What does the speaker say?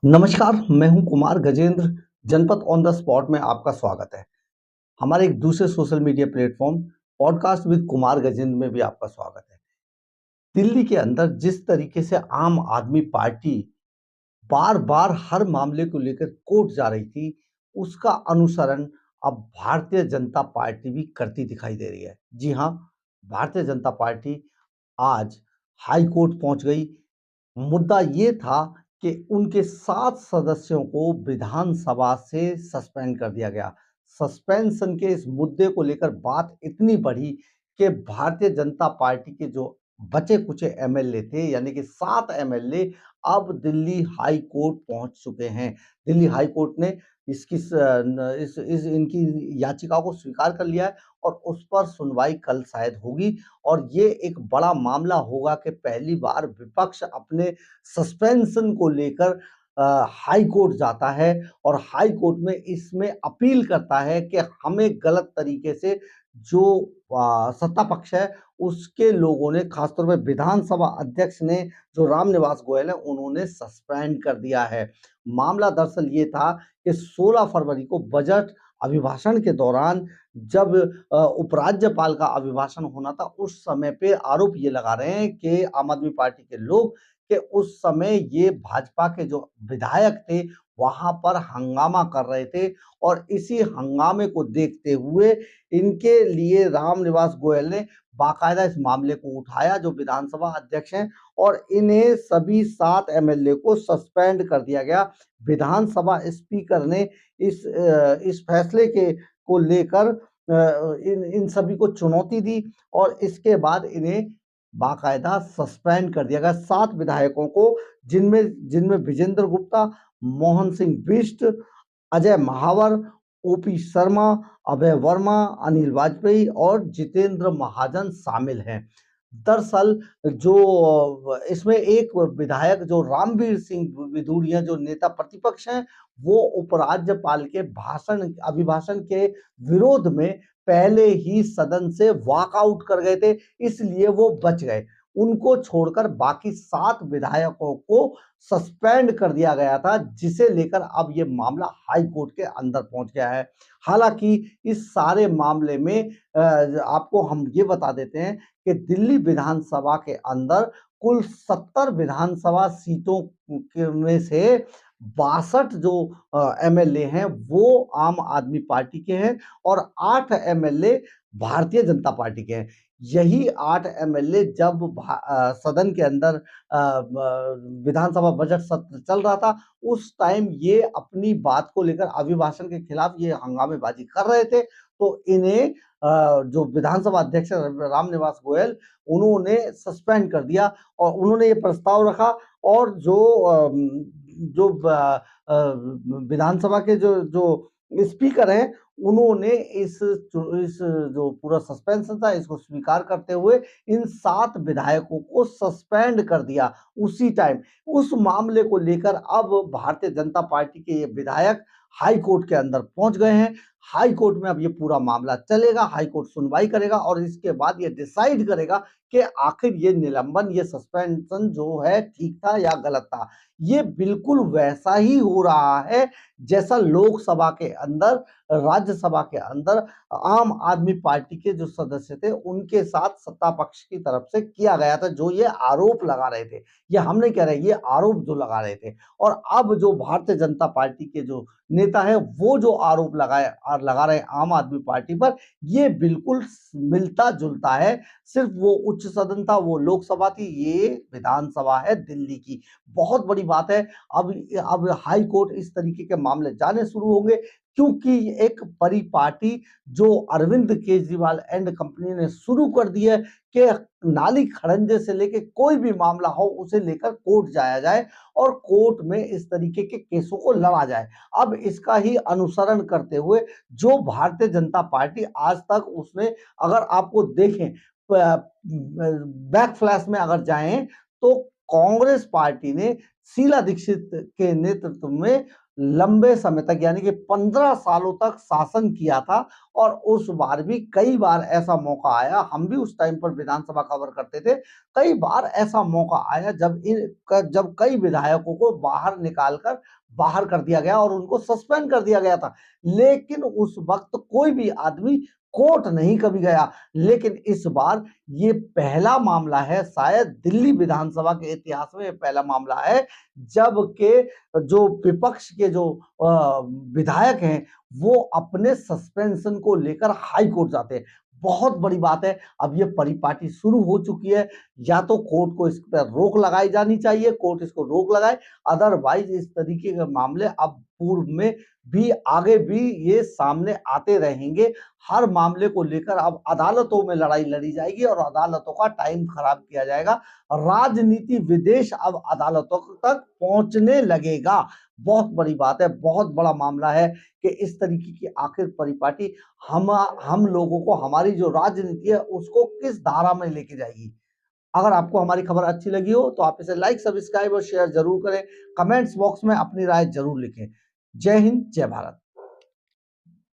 नमस्कार, मैं हूं कुमार गजेंद्र। जनपद ऑन द स्पॉट में आपका स्वागत है। हमारे एक दूसरे social media platform podcast with Kumar Gajendra में भी आपका स्वागत है। दिल्ली के अंदर जिस तरीके से आम आदमी पार्टी बार बार हर मामले को लेकर कोर्ट जा रही थी, उसका अनुसरण अब भारतीय जनता पार्टी भी करती दिखाई दे रही है। जी हाँ, भारतीय जनता पार्टी आज हाई कोर्ट पहुंच गई। मुद्दा ये था कि उनके 7 सदस्यों को विधानसभा से सस्पेंड कर दिया गया। सस्पेंशन के इस मुद्दे को लेकर बात इतनी बढ़ी कि भारतीय जनता पार्टी के जो बचे-कुचे एमएलए थे, यानी कि 7 एमएलए अब दिल्ली हाई कोर्ट पहुंच चुके हैं। दिल्ली हाई कोर्ट ने इसकी स न इस इनकी याचिका को स्वीकार कर लिया है और उस पर सुनवाई कल शायद होगी। और ये एक बड़ा मामला होगा कि पहली बार विपक्ष अपने सस्पेंशन को लेकर हाई कोर्ट जाता है और हाई कोर्ट में इसमें अपील करता है कि हमें गलत तरीके से जो सत्ता पक्ष है उसके लोगों ने, खासतौर पे विधानसभा अध्यक्ष ने, जो रामनिवास गोयल है, उन्होंने सस्पेंड कर दिया है। मामला दरअसल ये था कि 16 फरवरी को बजट अभिभाषण के दौरान जब उपराज्यपाल का अभिभाषण होना था, उस समय पे आरोप ये लगा रहे हैं कि आम आदमी पार्टी के लोग कि उस समय ये भाजपा के जो विधायक थे, वहाँ पर हंगामा कर रहे थे और इसी हंगामे को देखते हुए इनके लिए रामनिवास गोयल ने बाकायदा इस मामले को उठाया, जो विधानसभा अध्यक्ष हैं, और इन्हें सभी 7 एमएलए को सस्पेंड कर दिया गया। विधानसभा स्पीकर ने इस फैसले के को लेकर इन इन सभी को चुनौती दी और इसके बाद इन्हें बाकायदा सस्पेंड कर दिया गया। 7 विधायकों को, जिनमें जिनमें विजेंद्र गुप्ता, मोहन सिंह बिष्ट, अजय महावर, ओपी शर्मा, अभय वर्मा, अनिल वाजपेयी और जितेंद्र महाजन शामिल हैं। दरअसल जो इसमें एक विधायक जो रामवीर सिंह विधूड़िया, जो नेता प्रतिपक्ष हैं, वो उपराज्यपाल के अभिभाषण के विरोध में पहले ही सदन से वॉकआउट कर गए थे, इसलिए वो बच गए। उनको छोड़कर बाकी 7 विधायकों को सस्पेंड कर दिया गया था, जिसे लेकर अब ये मामला हाई कोर्ट के अंदर पहुंच गया है। हालांकि इस सारे मामले में आपको हम ये बता देते हैं कि दिल्ली विधानसभा के अंदर कुल 70 विधानसभा सीटों में से 62 जो एमएलए हैं वो आम आदमी पार्टी के हैं और 8 एमएलए भारतीय जनता पार्टी के हैं। यही 8 एमएलए जब सदन के अंदर विधानसभा बजट सत्र चल रहा था, उस टाइम ये अपनी बात को लेकर अभिभाषण के खिलाफ ये हंगामेबाजी कर रहे थे, तो इन्हें जो विधानसभा अध्यक्ष रामनिवास गोयल, उन्होंने सस्पेंड कर दिया और उन्होंने ये प्रस्ताव रखा और जो विधानसभा के जो जो स्पीकर हैं, उन्होंने इस जो पूरा सस्पेंशन था, इसको स्वीकार करते हुए इन 7 विधायकों को सस्पेंड कर दिया उसी टाइम। उस मामले को लेकर अब भारतीय जनता पार्टी के ये विधायक हाई कोर्ट के अंदर पहुंच गए हैं। हाई कोर्ट में अब ये पूरा मामला चलेगा, हाई कोर्ट सुनवाई करेगा और इसके बाद ये डिसाइड करेगा कि आखिर ये निलंबन, ये सस्पेंशन जो है ठीक था या गलत था। ये बिल्कुल वैसा ही हो रहा है जैसा लोकसभा के अंदर, राज्यसभा के अंदर आम आदमी पार्टी के जो सदस्य थे उनके साथ सत्ता पक्ष की तरफ से किया गया था, जो ये आरोप लगा रहे थे। ये हम नहीं कह रहे, ये आरोप जो लगा रहे थे। और अब जो भारतीय जनता पार्टी के जो नेता है, वो जो आरोप लगा रहे हैं आम आदमी पार्टी पर, ये बिल्कुल मिलता जुलता है। सिर्फ वो उच्च सदन था, वो लोकसभा थी, ये विधानसभा है दिल्ली की। बहुत बड़ी बात है। अब हाई कोर्ट इस तरीके के मामले जाने शुरू होंगे, क्योंकि एक बड़ी पार्टी जो अरविंद केजरीवाल एंड कंपनी ने शुरू कर दी है कि नाली खड़ंजे से लेके कोई भी मामला हो उसे लेकर कोर्ट जाया जाए और कोर्ट में इस तरीके के केसों को लड़ा जाए। अब इसका ही अनुसरण करते हुए जो भारतीय जनता पार्टी आज तक उसने, अगर आपको देखें बैक फ्लैश में अगर जाएं, तो कांग्रेस पार्टी ने शीला दीक्षित के नेतृत्व में लंबे समय तक यानी कि 15 सालों तक शासन किया था। और उस बार भी कई बार ऐसा मौका आया, हम भी उस टाइम पर विधानसभा कवर करते थे, कई बार ऐसा मौका आया जब कई विधायकों को बाहर निकालकर बाहर कर दिया गया और उनको सस्पेंड कर दिया गया था। लेकिन उस वक्त कोई भी आदमी कोर्ट नहीं कभी गया। लेकिन इस बार ये पहला मामला है, शायद दिल्ली विधानसभा के इतिहास में ये पहला मामला है जब के जो विपक्ष के जो विधायक हैं वो अपने सस्पेंशन को लेकर हाई कोर्ट जाते हैं। बहुत बड़ी बात है। अब ये परिपाटी शुरू हो चुकी है, या तो कोर्ट को इस पर रोक लगाई जानी चाहिए, कोर्ट इसको रोक लगाए, अदरवाइज इस तरीके के मामले अब पूर्व में भी आगे भी ये सामने आते रहेंगे। हर मामले को लेकर अब अदालतों में लड़ाई लड़ी जाएगी और अदालतों का टाइम खराब किया जाएगा। राजनीति विदेश अब अदालतों तक पहुंचने लगेगा। बहुत बड़ी बात है, बहुत बड़ा मामला है कि इस तरीके की आखिर परिपाटी हम लोगों को, हमारी जो राजनीति है उसको किस धारा में लेके जाएगी। अगर आपको हमारी खबर अच्छी लगी हो तो आप इसे लाइक, सब्सक्राइब और शेयर जरूर करें। कमेंट्स बॉक्स में अपनी राय जरूर लिखें। जय हिंद, जय भारत।